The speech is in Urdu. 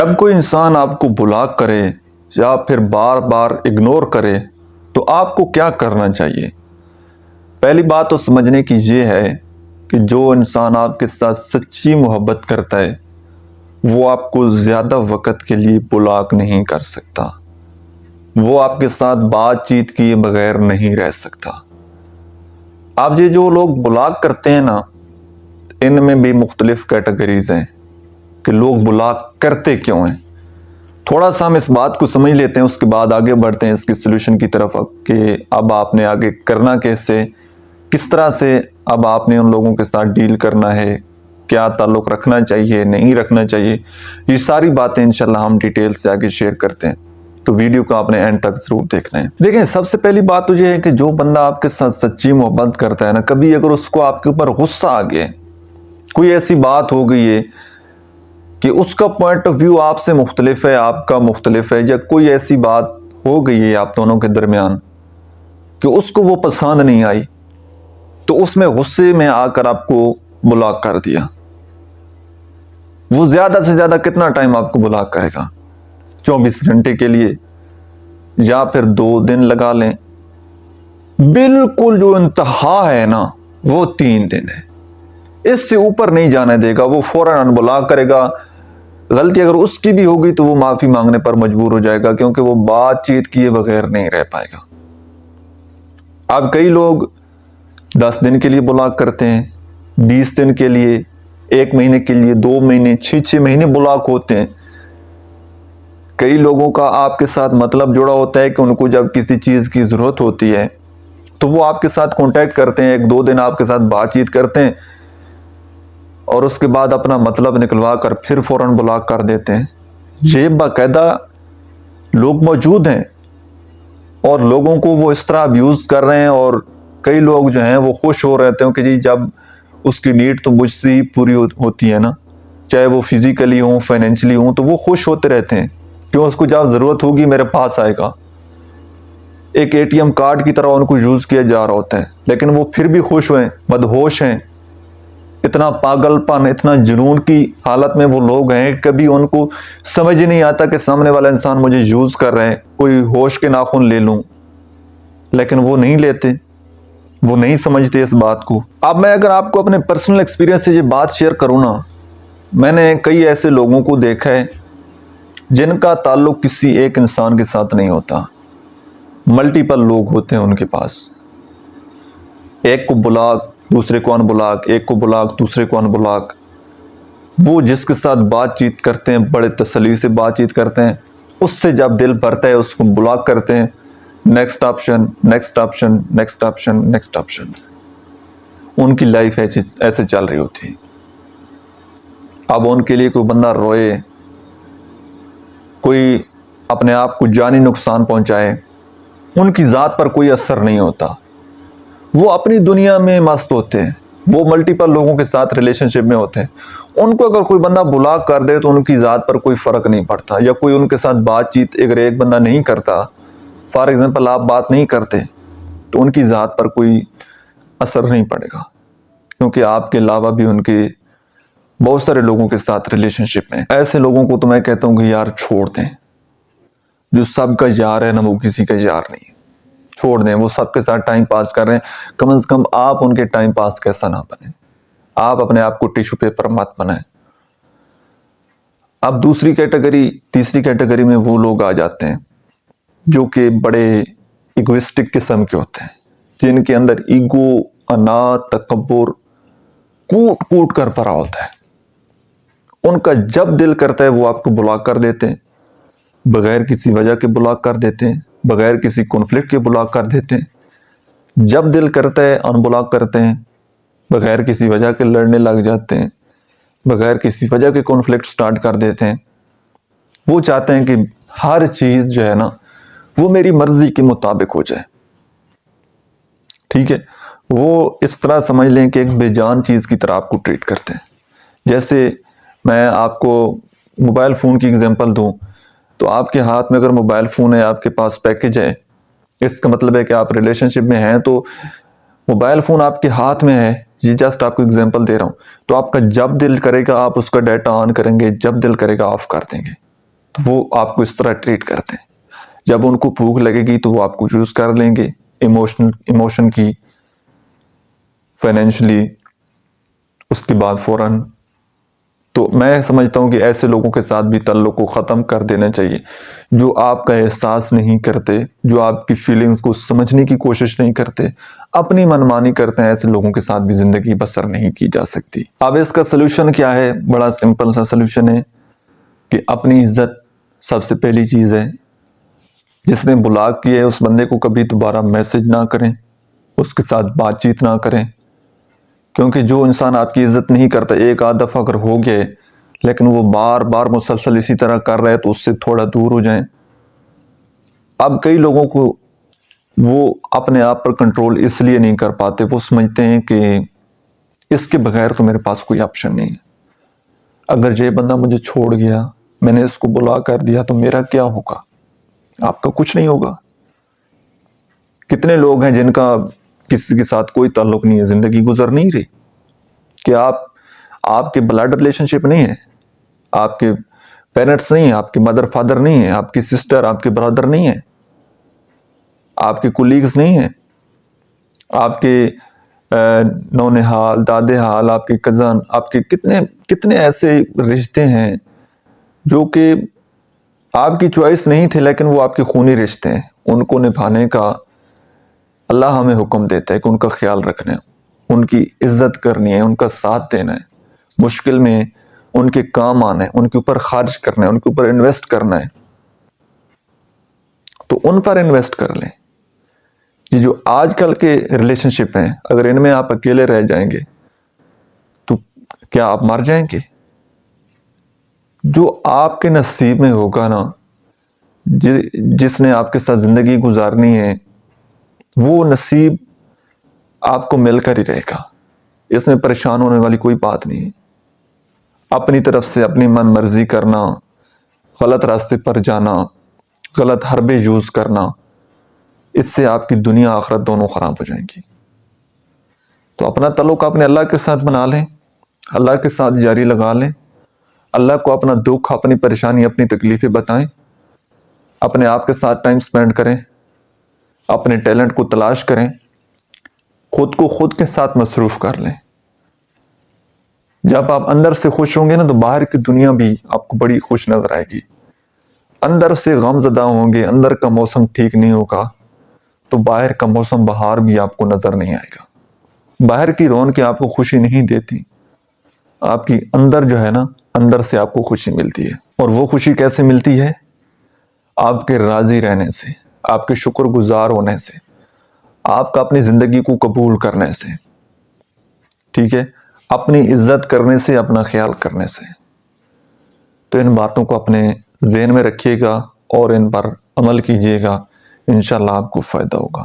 جب کوئی انسان آپ کو بلاک کرے یا پھر بار بار اگنور کرے تو آپ کو کیا کرنا چاہیے؟ پہلی بات تو سمجھنے کی یہ ہے کہ جو انسان آپ کے ساتھ سچی محبت کرتا ہے وہ آپ کو زیادہ وقت کے لیے بلاک نہیں کر سکتا، وہ آپ کے ساتھ بات چیت کیے بغیر نہیں رہ سکتا۔ آپ یہ جو لوگ بلاک کرتے ہیں نا، ان میں بھی مختلف کیٹیگریز ہیں کہ لوگ بلاک کرتے کیوں ہیں۔ تھوڑا سا ہم اس بات کو سمجھ لیتے ہیں، اس کے بعد آگے بڑھتے ہیں اس کی سلوشن کی طرف کہ اب آپ نے آگے کرنا کیسے، کس طرح سے اب آپ نے ان لوگوں کے ساتھ ڈیل کرنا ہے، کیا تعلق رکھنا چاہیے نہیں رکھنا چاہیے۔ یہ ساری باتیں انشاءاللہ ہم ڈیٹیل سے آگے شیئر کرتے ہیں، تو ویڈیو کو آپ نے اینڈ تک ضرور دیکھنا ہے۔ دیکھیں، سب سے پہلی بات تو یہ ہے کہ جو بندہ آپ کے ساتھ سچی محبت کرتا ہے نا، کبھی اگر اس کو آپ کے اوپر غصہ آ گیا، کوئی ایسی بات ہو گئی ہے کہ اس کا پوائنٹ آف ویو آپ سے مختلف ہے، آپ کا مختلف ہے، یا کوئی ایسی بات ہو گئی ہے آپ دونوں کے درمیان کہ اس کو وہ پسند نہیں آئی، تو اس میں غصے میں آ کر آپ کو بلاک کر دیا۔ وہ زیادہ سے زیادہ کتنا ٹائم آپ کو بلاک کرے گا؟ 24 گھنٹے کے لیے، یا پھر 2 دن لگا لیں۔ بالکل جو انتہا ہے نا وہ 3 دن ہے، اس سے اوپر نہیں جانے دے گا۔ وہ فوراً ان بلاک کرے گا۔ غلطی اگر اس کی بھی ہوگی تو وہ معافی مانگنے پر مجبور ہو جائے گا، کیونکہ وہ بات چیت کیے بغیر نہیں رہ پائے گا۔ اب کئی لوگ 10 دن کے لیے بلاک کرتے ہیں، 20 دن کے لیے، 1 مہینے کے لیے، 2 مہینے، 6 مہینے بلاک ہوتے ہیں۔ کئی لوگوں کا آپ کے ساتھ مطلب جڑا ہوتا ہے کہ ان کو جب کسی چیز کی ضرورت ہوتی ہے تو وہ آپ کے ساتھ کانٹیکٹ کرتے ہیں، 1-2 دن آپ کے ساتھ بات چیت کرتے ہیں، اور اس کے بعد اپنا مطلب نکلوا کر پھر فوراً بلاک کر دیتے ہیں۔ یہ باقاعدہ لوگ موجود ہیں، اور لوگوں کو وہ اس طرح ابیوز کر رہے ہیں، اور کئی لوگ جو ہیں وہ خوش ہو رہتے ہیں کہ جی جب اس کی نیڈ تو مجھ سے ہی پوری ہوتی ہے نا، چاہے وہ فزیکلی ہوں فائنینشلی ہوں، تو وہ خوش ہوتے رہتے ہیں کیوں اس کو جب ضرورت ہوگی میرے پاس آئے گا۔ ایک ATM کارڈ کی طرح ان کو یوز کیا جا رہا ہوتا ہے، لیکن وہ پھر بھی خوش ہوئے، مدہوش ہیں۔ اتنا پاگل پن، اتنا جنون کی حالت میں وہ لوگ ہیں، کبھی ان کو سمجھ ہی نہیں آتا کہ سامنے والا انسان مجھے یوز کر رہے ہیں، کوئی ہوش کے ناخن لے لوں، لیکن وہ نہیں لیتے، وہ نہیں سمجھتے اس بات کو۔ اب میں اگر آپ کو اپنے پرسنل ایکسپیرینس سے یہ بات شیئر کروں نا، میں نے کئی ایسے لوگوں کو دیکھا ہے جن کا تعلق کسی ایک انسان کے ساتھ نہیں ہوتا، ملٹیپل لوگ ہوتے ہیں ان کے پاس۔ ایک کو بلاک، دوسرے کو ان بلاک، ایک کو بلاک، دوسرے کو ان بلاک۔ وہ جس کے ساتھ بات چیت کرتے ہیں بڑے تسلی سے بات چیت کرتے ہیں، اس سے جب دل بھرتا ہے اس کو بلاک کرتے ہیں۔ Next option, next option, next option, next option. ان کی لائف ایسے چل رہی ہوتی ہے۔ اب ان کے لیے کوئی بندہ روئے، کوئی اپنے آپ کو جانی نقصان پہنچائے، ان کی ذات پر کوئی اثر نہیں ہوتا۔ وہ اپنی دنیا میں مست ہوتے ہیں، وہ ملٹیپل لوگوں کے ساتھ ریلیشن شپ میں ہوتے ہیں۔ ان کو اگر کوئی بندہ بلاک کر دے تو ان کی ذات پر کوئی فرق نہیں پڑتا، یا کوئی ان کے ساتھ بات چیت اگر ایک بندہ نہیں کرتا، فار ایگزامپل آپ بات نہیں کرتے، تو ان کی ذات پر کوئی اثر نہیں پڑے گا، کیونکہ آپ کے علاوہ بھی ان کے بہت سارے لوگوں کے ساتھ ریلیشن شپ میں۔ ایسے لوگوں کو تو میں کہتا ہوں کہ یار چھوڑ دیں۔ جو سب کا یار ہے نا، وہ کسی کا یار نہیں ہے۔ چھوڑ دیں، وہ سب کے ساتھ ٹائم پاس کر رہے ہیں، کم از کم آپ ان کے ٹائم پاس کیسا نہ بنیں۔ آپ اپنے آپ کو ٹیشو پیپر مت بنائیں۔ اب دوسری کیٹیگری، تیسری کیٹیگری میں وہ لوگ آ جاتے ہیں جو کہ بڑے ایگوئسٹک قسم کے ہوتے ہیں، جن کے اندر ایگو، انا، تکبر کوٹ کوٹ کر بھرا ہوتا ہے۔ ان کا جب دل کرتا ہے وہ آپ کو بلاک کر دیتے ہیں، بغیر کسی وجہ کے بلاک کر دیتے ہیں، بغیر کسی کنفلکٹ کے بلاک کر دیتے ہیں۔ جب دل کرتا ہے ان بلاک کرتے ہیں، بغیر کسی وجہ کے لڑنے لگ جاتے ہیں، بغیر کسی وجہ کے کنفلکٹ سٹارٹ کر دیتے ہیں۔ وہ چاہتے ہیں کہ ہر چیز جو ہے نا وہ میری مرضی کے مطابق ہو جائے، ٹھیک ہے۔ وہ اس طرح سمجھ لیں کہ ایک بے جان چیز کی طرح آپ کو ٹریٹ کرتے ہیں۔ جیسے میں آپ کو موبائل فون کی اگزامپل دوں، تو آپ کے ہاتھ میں اگر موبائل فون ہے، آپ کے پاس پیکج ہے، اس کا مطلب ہے کہ آپ ریلیشن شپ میں ہیں، تو موبائل فون آپ کے ہاتھ میں ہے، یہ جسٹ آپ کو اگزامپل دے رہا ہوں، تو آپ کا جب دل کرے گا آپ اس کا ڈیٹا آن کریں گے، جب دل کرے گا آف کر دیں گے۔ تو وہ آپ کو اس طرح ٹریٹ کرتے ہیں. جب ان کو بھوک لگے گی تو وہ آپ کو یوز کر لیں گے، ایموشن کی، فائنینشلی، اس کے بعد فوراً. تو میں سمجھتا ہوں کہ ایسے لوگوں کے ساتھ بھی تعلق کو ختم کر دینا چاہیے، جو آپ کا احساس نہیں کرتے، جو آپ کی فیلنگز کو سمجھنے کی کوشش نہیں کرتے، اپنی منمانی کرتے ہیں. ایسے لوگوں کے ساتھ بھی زندگی بسر نہیں کی جا سکتی. اب اس کا سلوشن کیا ہے؟ بڑا سمپل سا سلوشن ہے کہ اپنی عزت سب سے پہلی چیز ہے. جس نے بلاک کیا ہے اس بندے کو کبھی دوبارہ میسج نہ کریں، اس کے ساتھ بات چیت نہ کریں، کیونکہ جو انسان آپ کی عزت نہیں کرتا، ایک آدھ دفعہ اگر ہو گئے لیکن وہ بار بار مسلسل اسی طرح کر رہے تو اس سے تھوڑا دور ہو جائیں. اب کئی لوگوں کو وہ اپنے آپ پر کنٹرول اس لیے نہیں کر پاتے، وہ سمجھتے ہیں کہ اس کے بغیر تو میرے پاس کوئی آپشن نہیں ہے. اگر یہ بندہ مجھے چھوڑ گیا، میں نے اس کو بلا کر دیا تو میرا کیا ہوگا؟ آپ کا کچھ نہیں ہوگا. کتنے لوگ ہیں جن کا کسی کے ساتھ کوئی تعلق نہیں ہے، زندگی گزر نہیں رہی، کہ آپ کے بلڈ ریلیشن شپ نہیں ہے، آپ کے پیرنٹس نہیں ہیں، آپ کے مدر فادر نہیں ہیں، آپ کی سسٹر، آپ کے برادر نہیں ہیں، آپ کے کولیگز نہیں ہیں، آپ کے نونے حال، دادے حال، آپ کے کزن، آپ کے کتنے ایسے رشتے ہیں جو کہ آپ کی چوائس نہیں تھے لیکن وہ آپ کے خونی رشتے ہیں. ان کو نبھانے کا اللہ ہمیں حکم دیتا ہے کہ ان کا خیال رکھنا ہے، ان کی عزت کرنی ہے، ان کا ساتھ دینا ہے، مشکل میں ان کے کام آنا ہے، ان کے اوپر خرچ کرنا ہے، ان کے اوپر انویسٹ کرنا ہے. تو ان پر انویسٹ کر لیں. یہ جو آج کل کے ریلیشن شپ ہیں، اگر ان میں آپ اکیلے رہ جائیں گے تو کیا آپ مر جائیں گے؟ جو آپ کے نصیب میں ہوگا نا، جس نے آپ کے ساتھ زندگی گزارنی ہے، وہ نصیب آپ کو مل کر ہی رہے گا. اس میں پریشان ہونے والی کوئی بات نہیں ہے. اپنی طرف سے اپنی من مرضی کرنا، غلط راستے پر جانا، غلط حربے یوز کرنا، اس سے آپ کی دنیا آخرت دونوں خراب ہو جائیں گی. تو اپنا تعلق اپنے اللہ کے ساتھ بنا لیں، اللہ کے ساتھ جاری لگا لیں، اللہ کو اپنا دکھ، اپنی پریشانی، اپنی تکلیفیں بتائیں، اپنے آپ کے ساتھ ٹائم سپینڈ کریں، اپنے ٹیلنٹ کو تلاش کریں، خود کو خود کے ساتھ مصروف کر لیں. جب آپ اندر سے خوش ہوں گے نا تو باہر کی دنیا بھی آپ کو بڑی خوش نظر آئے گی. اندر سے غم زدہ ہوں گے، اندر کا موسم ٹھیک نہیں ہوگا تو باہر کا موسم بہار بھی آپ کو نظر نہیں آئے گا. باہر کی رونقیں آپ کو خوشی نہیں دیتی، آپ کی اندر جو ہے نا، اندر سے آپ کو خوشی ملتی ہے. اور وہ خوشی کیسے ملتی ہے؟ آپ کے راضی رہنے سے، آپ کے شکر گزار ہونے سے، آپ کا اپنی زندگی کو قبول کرنے سے، ٹھیک ہے، اپنی عزت کرنے سے، اپنا خیال کرنے سے. تو ان باتوں کو اپنے ذہن میں رکھیے گا اور ان پر عمل کیجیے گا، انشاءاللہ آپ کو فائدہ ہوگا.